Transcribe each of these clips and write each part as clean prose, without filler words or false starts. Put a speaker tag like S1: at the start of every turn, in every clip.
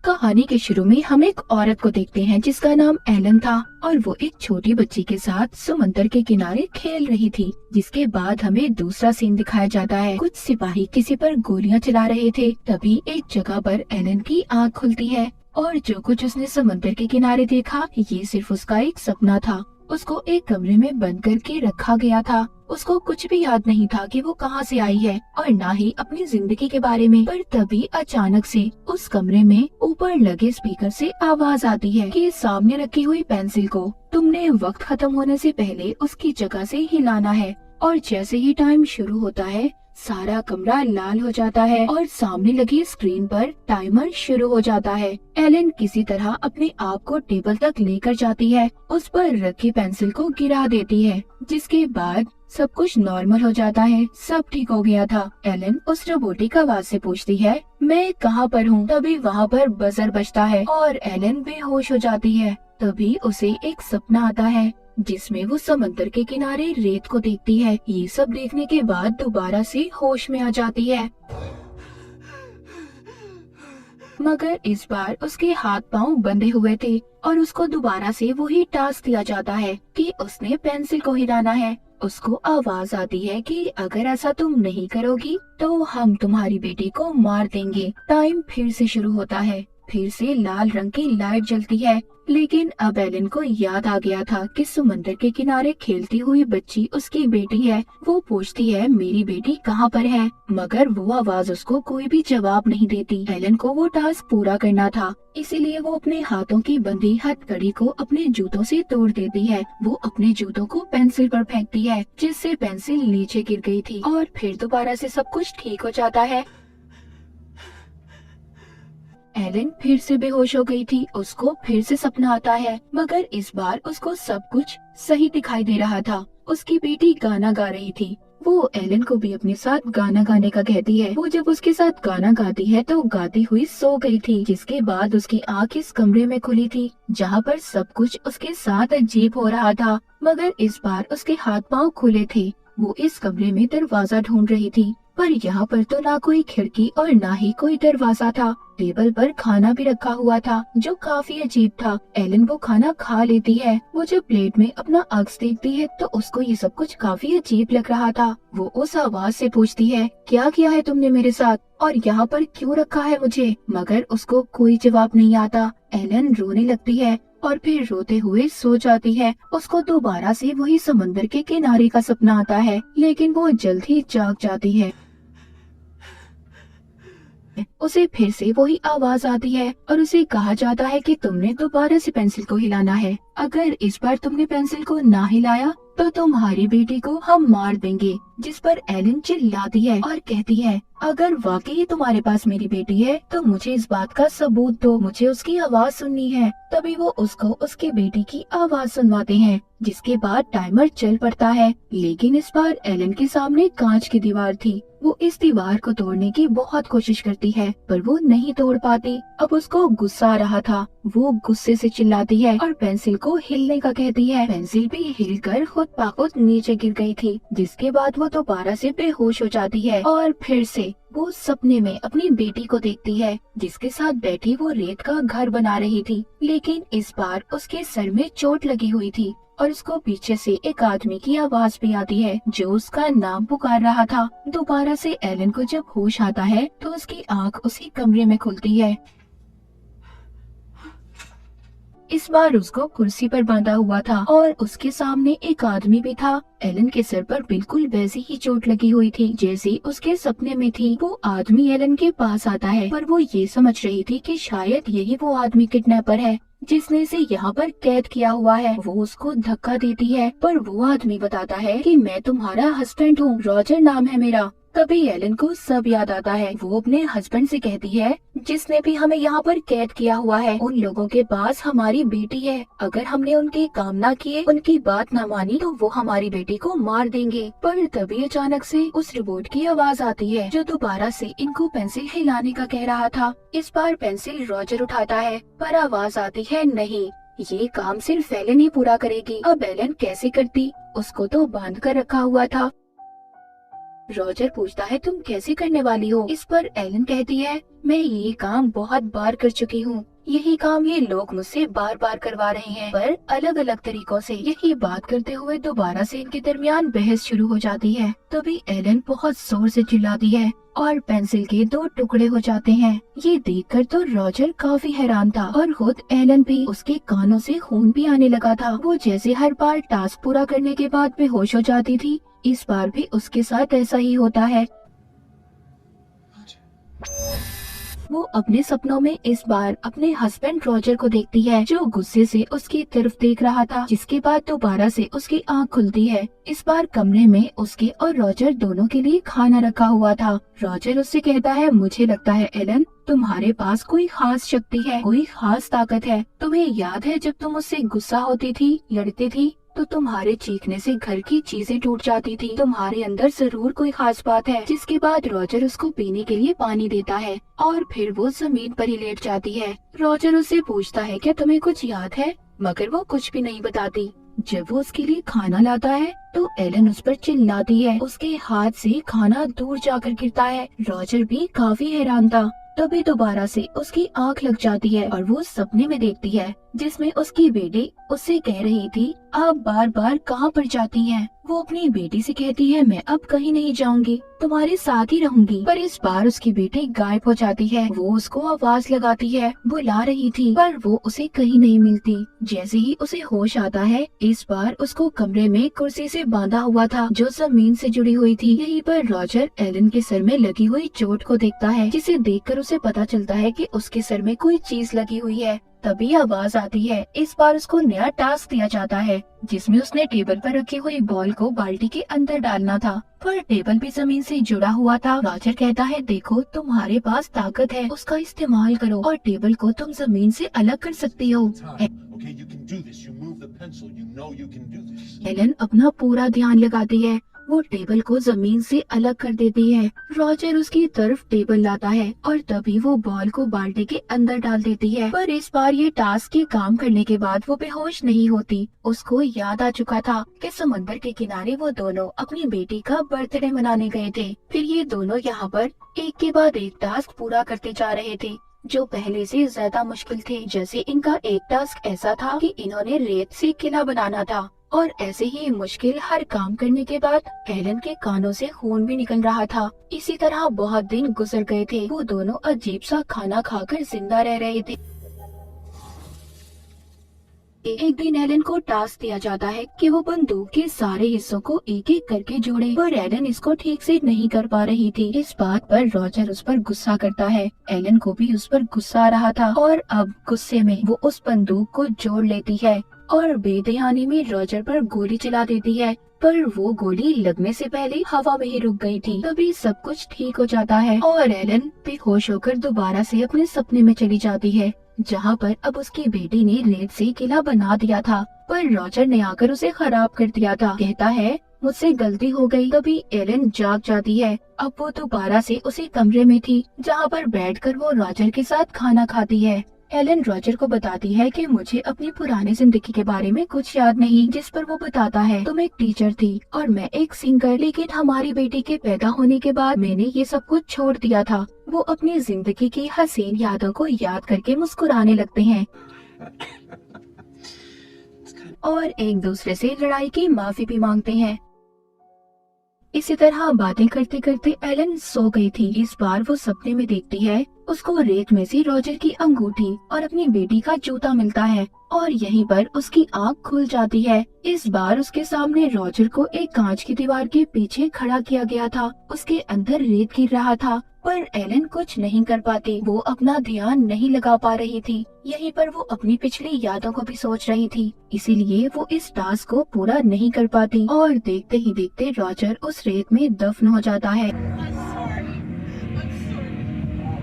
S1: कहानी के शुरू में हम एक औरत को देखते हैं जिसका नाम एलन था और वो एक छोटी बच्ची के साथ समंदर के किनारे खेल रही थी। जिसके बाद हमें दूसरा सीन दिखाया जाता है। कुछ सिपाही किसी पर गोलियां चला रहे थे। तभी एक जगह पर एलन की आँख खुलती है और जो कुछ उसने समंदर के किनारे देखा ये सिर्फ उसका एक सपना था। उसको एक कमरे में बंद करके रखा गया था। उसको कुछ भी याद नहीं था कि वो कहाँ से आई है और ना ही अपनी जिंदगी के बारे में। पर तभी अचानक से उस कमरे में ऊपर लगे स्पीकर से आवाज आती है कि सामने रखी हुई पेंसिल को तुमने वक्त खत्म होने से पहले उसकी जगह से हिलाना है। और जैसे ही टाइम शुरू होता है सारा कमरा लाल हो जाता है और सामने लगी स्क्रीन पर टाइमर शुरू हो जाता है। एलन किसी तरह अपने आप को टेबल तक लेकर जाती है, उस पर रखी पेंसिल को गिरा देती है, जिसके बाद सब कुछ नॉर्मल हो जाता है। सब ठीक हो गया था। एलन उस रोबोटिक आवाज से पूछती है मैं कहाँ पर हूँ। तभी वहाँ पर बजर बजता है और एलन बेहोश हो जाती है। तभी उसे एक सपना आता है जिसमें वो समंदर के किनारे रेत को देखती है। ये सब देखने के बाद दोबारा से होश में आ जाती है, मगर इस बार उसके हाथ पांव बंधे हुए थे और उसको दोबारा से वही टास्क दिया जाता है कि उसने पेंसिल को हिलाना है। उसको आवाज आती है कि अगर ऐसा तुम नहीं करोगी तो हम तुम्हारी बेटी को मार देंगे। टाइम फिर से शुरू होता है। फिर से लाल रंग की लाइट जलती है, लेकिन अब एलन को याद आ गया था कि समंदर के किनारे खेलती हुई बच्ची उसकी बेटी है। वो पूछती है मेरी बेटी कहाँ पर है, मगर वो आवाज उसको कोई भी जवाब नहीं देती। एलन को वो टास्क पूरा करना था, इसीलिए वो अपने हाथों की बंधी हथकड़ी को अपने जूतों से तोड़ देती है। वो अपने जूतों को पेंसिल पर फेंकती है, जिससे पेंसिल नीचे गिर गई थी और फिर दोबारा से सब कुछ ठीक हो जाता है। एलन फिर से बेहोश हो गई थी। उसको फिर से सपना आता है, मगर इस बार उसको सब कुछ सही दिखाई दे रहा था। उसकी बेटी गाना गा रही थी। वो एलन को भी अपने साथ गाना गाने का कहती है। वो जब उसके साथ गाना गाती है तो गाती हुई सो गई थी, जिसके बाद उसकी आँख इस कमरे में खुली थी जहाँ पर सब कुछ उसके साथ अजीब हो रहा था, मगर इस बार उसके हाथ पाँव खुले थे। वो इस कमरे में दरवाजा ढूंढ रही थी, पर यहाँ पर तो ना कोई खिड़की और ना ही कोई दरवाजा था। टेबल पर खाना भी रखा हुआ था जो काफी अजीब था। एलन वो खाना खा लेती है। वो जब प्लेट में अपना अक्स देखती है तो उसको ये सब कुछ काफी अजीब लग रहा था। वो उस आवाज से पूछती है क्या किया है तुमने मेरे साथ और यहाँ पर क्यों रखा है मुझे, मगर उसको कोई जवाब नहीं आता। एलन रोने लगती है और फिर रोते हुए सो जाती है। उसको दोबारा से वही समंदर के किनारे का सपना आता है, लेकिन वो जल्द ही जाग जाती है। उसे फिर से वही आवाज आती है और उसे कहा जाता है कि तुमने दोबारा से पेंसिल को हिलाना है। अगर इस बार तुमने पेंसिल को ना हिलाया तो तुम्हारी बेटी को हम मार देंगे। जिस पर एलन चिल्लाती है और कहती है अगर वाकई तुम्हारे पास मेरी बेटी है तो मुझे इस बात का सबूत दो, मुझे उसकी आवाज सुननी है। तभी वो उसको उसकी बेटी की आवाज सुनवाते हैं, जिसके बाद टाइमर चल पड़ता है। लेकिन इस बार एलन के सामने कांच की दीवार थी। वो इस दीवार को तोड़ने की बहुत कोशिश करती है, पर वो नहीं तोड़ पाती। अब उसको गुस्सा आ रहा था। वो गुस्से से चिल्लाती है और पेंसिल को हिलने का कहती है। पेंसिल भी हिलकर खुद पाखुद नीचे गिर गई थी, जिसके बाद वो दोबारा से बेहोश हो जाती है और फिर से वो सपने में अपनी बेटी को देखती है, जिसके साथ बैठी वो रेत का घर बना रही थी। लेकिन इस बार उसके सर में चोट लगी हुई थी और उसको पीछे से एक आदमी की आवाज भी आती है जो उसका नाम पुकार रहा था। दोबारा से एलन को जब होश आता है तो उसकी आंख उसी कमरे में खुलती है। इस बार उसको कुर्सी पर बांधा हुआ था और उसके सामने एक आदमी भी था। एलन के सर पर बिल्कुल वैसी ही चोट लगी हुई थी जैसी उसके सपने में थी। वो आदमी एलन के पास आता है, पर वो ये समझ रही थी कि शायद यही वो आदमी किडनैपर है जिसने इसे यहाँ पर कैद किया हुआ है। वो उसको धक्का देती है, पर वो आदमी बताता है कि मैं तुम्हारा हस्बैंड हूँ, रॉजर नाम है मेरा। तभी एलन को सब याद आता है। वो अपने हस्बैंड से कहती है जिसने भी हमें यहाँ पर कैद किया हुआ है उन लोगों के पास हमारी बेटी है। अगर हमने उनके काम ना किए, उनकी बात ना मानी तो वो हमारी बेटी को मार देंगे। पर तभी अचानक से उस रोबोट की आवाज आती है जो दोबारा से इनको पेंसिल हिलाने का कह रहा था। इस बार पेंसिल रॉजर उठाता है, पर आवाज आती है नहीं, ये काम सिर्फ एलन ही पूरा करेगी। अब एलन कैसे करती, उसको तो बांध कर रखा हुआ था। रॉजर पूछता है तुम कैसे करने वाली हो? इस पर एलन कहती है मैं ये काम बहुत बार कर चुकी हूँ। यही काम ये लोग मुझसे बार बार करवा रहे हैं, पर अलग अलग तरीकों से। यही बात करते हुए दोबारा से इनके दरमियान बहस शुरू हो जाती है। तभी एलन बहुत जोर से चिल्लाती है और पेंसिल के 2 टुकड़े हो जाते हैं। ये देखकर तो रॉजर काफी हैरान था और खुद एलन भी। उसके कानों से खून भी आने लगा था। वो जैसे हर बार टास्क पूरा करने के बाद बेहोश हो जाती थी, इस बार भी उसके साथ ऐसा ही होता है। वो अपने सपनों में इस बार अपने हस्बैंड रॉजर को देखती है, जो गुस्से से उसकी तरफ देख रहा था। जिसके बाद दोबारा से उसकी आंख खुलती है। इस बार कमरे में उसके और रॉजर दोनों के लिए खाना रखा हुआ था। रॉजर उससे कहता है मुझे लगता है एलन तुम्हारे पास कोई खास शक्ति है, कोई खास ताकत है। तुम्हें याद है जब तुम उससे गुस्सा होती थी, लड़ती थी, तो तुम्हारे चीखने से घर की चीजें टूट जाती थी। तुम्हारे अंदर जरूर कोई खास बात है। जिसके बाद रॉजर उसको पीने के लिए पानी देता है और फिर वो जमीन पर ही लेट जाती है। रॉजर उससे पूछता है क्या तुम्हें कुछ याद है, मगर वो कुछ भी नहीं बताती। जब वो उसके लिए खाना लाता है तो एलन उस पर चिल्लाती है। उसके हाथ से खाना दूर जाकर गिरता है। रॉजर भी काफी हैरान था। तभी दोबारा से उसकी आंख लग जाती है और वो सपने में देखती है जिसमें उसकी बेटी उससे कह रही थी आप बार बार कहाँ पर जाती हैं? वो अपनी बेटी से कहती है मैं अब कहीं नहीं जाऊंगी, तुम्हारे साथ ही रहूंगी। पर इस बार उसकी बेटी गायब हो जाती है। वो उसको आवाज लगाती है, बुला रही थी, पर वो उसे कहीं नहीं मिलती। जैसे ही उसे होश आता है, इस बार उसको कमरे में कुर्सी से बांधा हुआ था जो जमीन से जुड़ी हुई थी। यहीं पर रॉजर एलन के सर में लगी हुई चोट को देखता है, जिसे देखकर उसे पता चलता है कि उसके सर में कोई चीज लगी हुई है। तभी आवाज आती है। इस बार उसको नया टास्क दिया जाता है जिसमें उसने टेबल पर रखी हुई बॉल को बाल्टी के अंदर डालना था, पर टेबल भी जमीन से जुड़ा हुआ था। रॉजर कहता है देखो तुम्हारे पास ताकत है, उसका इस्तेमाल करो और टेबल को तुम जमीन से अलग कर सकती हो। एलन अपना पूरा ध्यान लगाती है। वो टेबल को जमीन से अलग कर देती है। रॉजर उसकी तरफ टेबल लाता है और तभी वो बॉल को बाल्टी के अंदर डाल देती है। पर इस बार ये टास्क के काम करने के बाद वो बेहोश नहीं होती। उसको याद आ चुका था कि समंदर के किनारे वो दोनों अपनी बेटी का बर्थडे मनाने गए थे। फिर ये दोनों यहाँ पर एक के बाद एक टास्क पूरा करते जा रहे थे जो पहले से ज्यादा मुश्किल थे। जैसे इनका एक टास्क ऐसा था कि इन्होंने रेत से किला बनाना था और ऐसे ही मुश्किल हर काम करने के बाद एलन के कानों से खून भी निकल रहा था। इसी तरह बहुत दिन गुजर गए थे। वो दोनों अजीब सा खाना खाकर जिंदा रह रहे थे। एक दिन एलन को टास्क दिया जाता है कि वो बंदूक के सारे हिस्सों को एक एक करके जोड़े, पर एलन इसको ठीक से नहीं कर पा रही थी। इस बात पर रॉजर उस पर गुस्सा करता है। एलन को भी उस पर गुस्सा आ रहा था और अब गुस्से में वो उस बंदूक को जोड़ लेती है और बेदयानी में रॉजर पर गोली चला देती है, पर वो गोली लगने से पहले हवा में ही रुक गई थी। तभी सब कुछ ठीक हो जाता है और एलन बेहोश होकर दोबारा से अपने सपने में चली जाती है, जहाँ पर अब उसकी बेटी ने रेत से किला बना दिया था, पर रॉजर ने आकर उसे खराब कर दिया था। कहता है मुझसे गलती हो गई। तभी एलन जाग जाती है। अब वो दोबारा से उसी कमरे में थी जहाँ पर बैठकर वो रॉजर के साथ खाना खाती है। एलन रॉजर को बताती है कि मुझे अपनी पुरानी जिंदगी के बारे में कुछ याद नहीं, जिस पर वो बताता है तुम एक टीचर थी और मैं एक सिंगर, लेकिन हमारी बेटी के पैदा होने के बाद मैंने ये सब कुछ छोड़ दिया था। वो अपनी जिंदगी की हसीन यादों को याद करके मुस्कुराने लगते हैं और एक दूसरे से लड़ाई की माफी भी मांगते हैं। इसी तरह बातें करते करते एलन सो गई थी। इस बार वो सपने में देखती है उसको रेत में से रॉजर की अंगूठी और अपनी बेटी का जूता मिलता है और यहीं पर उसकी आंख खुल जाती है। इस बार उसके सामने रॉजर को एक कांच की दीवार के पीछे खड़ा किया गया था। उसके अंदर रेत गिर रहा था, पर एलन कुछ नहीं कर पाती। वो अपना ध्यान नहीं लगा पा रही थी। यहीं पर वो अपनी पिछली यादों को भी सोच रही थी, इसीलिए वो इस टास्क को पूरा नहीं कर पाती और देखते ही देखते रॉजर उस रेत में दफन हो जाता है।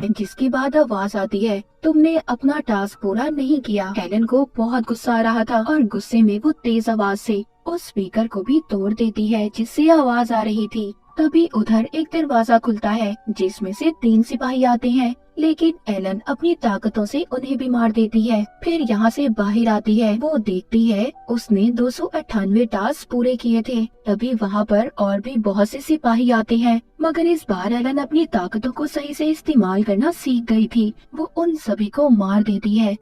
S1: जिसके बाद आवाज आती है तुमने अपना टास्क पूरा नहीं किया। एलन को बहुत गुस्सा आ रहा था और गुस्से में वो तेज आवाज से उस स्पीकर को भी तोड़ देती है जिससे आवाज आ रही थी। तभी उधर एक दरवाजा खुलता है जिसमें से 3 सिपाही आते हैं। लेकिन एलन अपनी ताकतों से उन्हें भी मार देती है। फिर यहाँ से बाहर आती है, वो देखती है उसने 298 टास्क पूरे किए थे। तभी वहाँ पर और भी बहुत से सिपाही आते हैं, मगर इस बार एलन अपनी ताकतों को सही से इस्तेमाल करना सीख गई थी। वो उन सभी को मार देती है।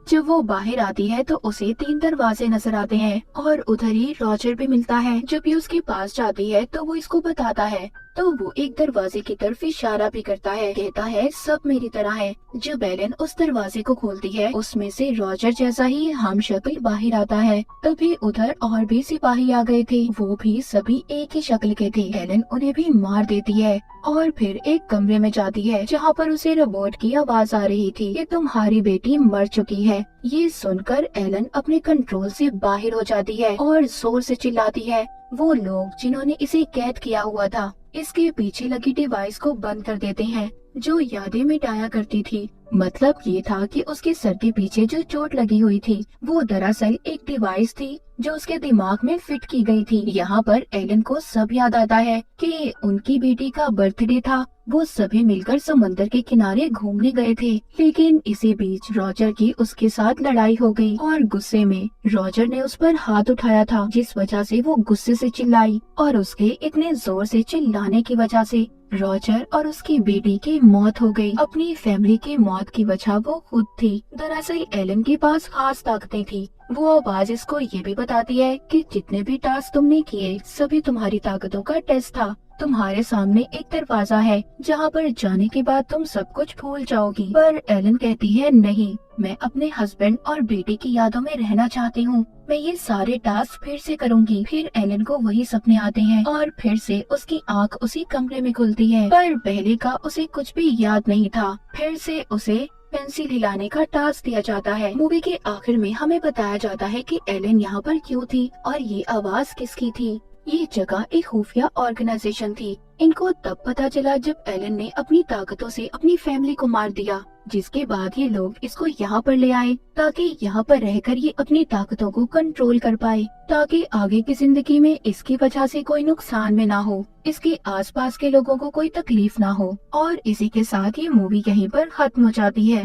S1: जब वो बाहर आती है तो उसे 3 दरवाजे नजर आते हैं और उधर ही रॉजर भी मिलता है। जब ये उसके पास जाती है तो वो इसको बताता है, तो वो एक दरवाजे की तरफ इशारा भी करता है, कहता है सब मेरी तरह है। जब एलन उस दरवाजे को खोलती है, उसमें से रॉजर जैसा ही हम शक्ल बाहर आता है। तभी उधर और भी सिपाही आ गए थे, वो भी सभी एक ही शक्ल के थे। एलन उन्हें भी मार देती है और फिर एक कमरे में जाती है जहाँ पर उसे रोबोट की आवाज आ रही थी कि तुम्हारी बेटी मर चुकी है। ये सुनकर एलन अपने कंट्रोल से बाहर हो जाती है और जोर से चिल्लाती है। वो लोग जिन्होंने इसे कैद किया हुआ था, इसके पीछे लगी डिवाइस को बंद कर देते हैं जो यादें मिटाया करती थी। मतलब ये था कि उसके सर के पीछे जो चोट लगी हुई थी वो दरअसल एक डिवाइस थी जो उसके दिमाग में फिट की गई थी। यहाँ पर एलन को सब याद आता है कि उनकी बेटी का बर्थडे था। वो सभी मिलकर समंदर के किनारे घूमने गए थे, लेकिन इसी बीच रॉजर की उसके साथ लड़ाई हो गई और गुस्से में रॉजर ने उस पर हाथ उठाया था, जिस वजह से वो गुस्से से चिल्लाई और उसके इतने जोर से चिल्लाने की वजह से रॉजर और उसकी बेटी की मौत हो गई। अपनी फैमिली की मौत की वजह वो खुद थी। दरअसल एलन के पास खास ताकतें थी। वो आवाज इसको ये भी बताती है कि जितने भी टास्क तुमने किए सभी तुम्हारी ताकतों का टेस्ट था। तुम्हारे सामने एक दरवाजा है जहाँ पर जाने के बाद तुम सब कुछ भूल जाओगी। पर एलन कहती है नहीं, मैं अपने हस्बैंड और बेटे की यादों में रहना चाहती हूँ। मैं ये सारे टास्क फिर से करूँगी। फिर एलन को वही सपने आते हैं और फिर से उसकी आंख उसी कमरे में खुलती है, पर पहले का उसे कुछ भी याद नहीं था। फिर से उसे पेंसिल हिलाने का टास्क दिया जाता है। मूवी के आखिर में हमें बताया जाता है कि एलन यहाँ पर क्यों थी और ये आवाज किसकी थी। ये जगह एक खुफिया ऑर्गेनाइजेशन थी। इनको तब पता चला जब एलन ने अपनी ताकतों से अपनी फैमिली को मार दिया, जिसके बाद ये लोग इसको यहाँ पर ले आए ताकि यहाँ पर रहकर ये अपनी ताकतों को कंट्रोल कर पाए, ताकि आगे की जिंदगी में इसकी वजह से कोई नुकसान में ना हो, इसके आसपास के लोगों को कोई तकलीफ ना हो। और इसी के साथ ये मूवी यहीं पर खत्म हो जाती है।